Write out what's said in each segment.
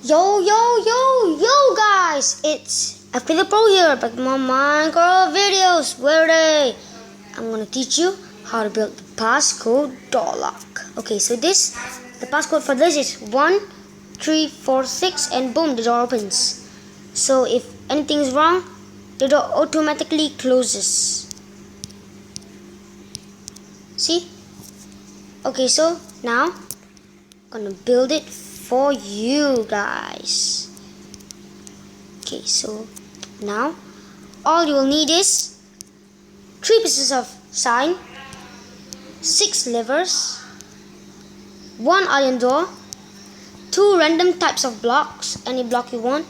Yo guys, it's FK the Pro here, back with my Minecraft videos. Where are they? I'm gonna teach you how to build the passcode door lock. Okay, so the passcode for this is 1346, and boom, the door opens. So if anything is wrong, the door automatically closes. See? Okay, so now I'm gonna build it for you guys. Okay, so now all you will need is 3 pieces of sign, 6 levers, 1 iron door, 2 random types of blocks, any block you want,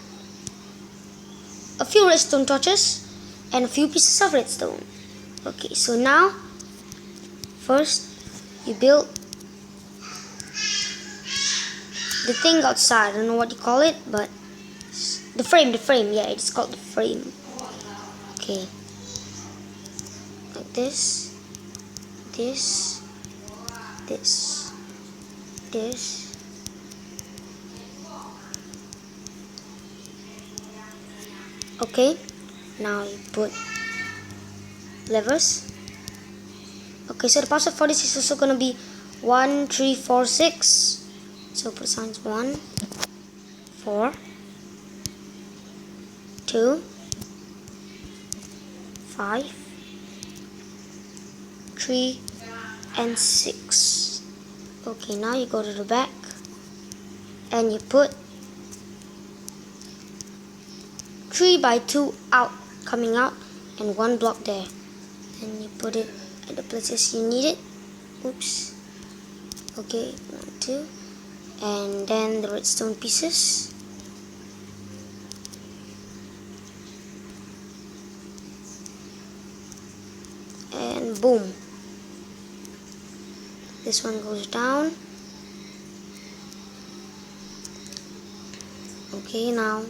a few redstone torches, and a few pieces of redstone. Okay, so now first you build the thing outside. I don't know what you call it, but the frame, yeah, it's called the frame. Okay, like this. Okay, now you put levers. Okay, so the password for this is also gonna be 1346. So put signs 1, 4, 2, 5, 3, and 6. Okay, now you go to the back and you put 3 by 2 out, coming out, and 1 block there. And you put it at the places you need it. Oops. Okay, 1, 2. And then the redstone pieces. And boom. This one goes down. Okay, now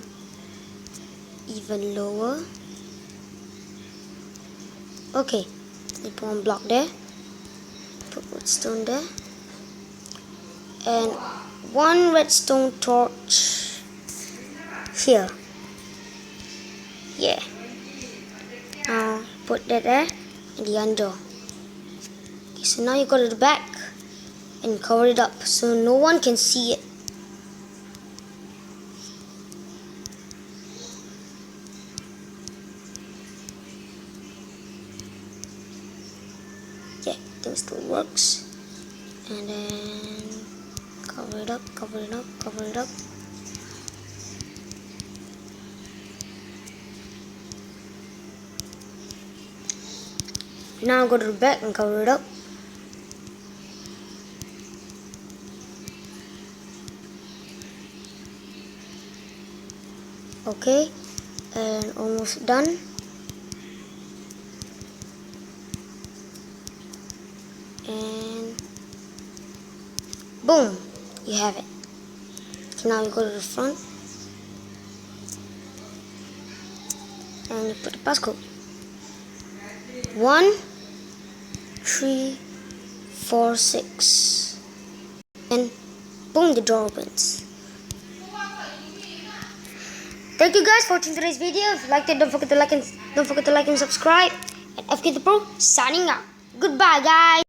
even lower. Okay, you put 1 block there. Put redstone there. And 1 redstone torch here. Yeah. Now put that there in the under. Okay, so now you go to the back and cover it up so no one can see it. Yeah, that still works. And then cover it up. Now go to the back and cover it up. Okay, and almost done. And boom, you have it. So now you go to the front and you put the passcode 1346, and boom, the door opens. Thank you guys for watching today's video. If you liked it, don't forget to like and subscribe. And FK the Pro signing out. Goodbye, guys.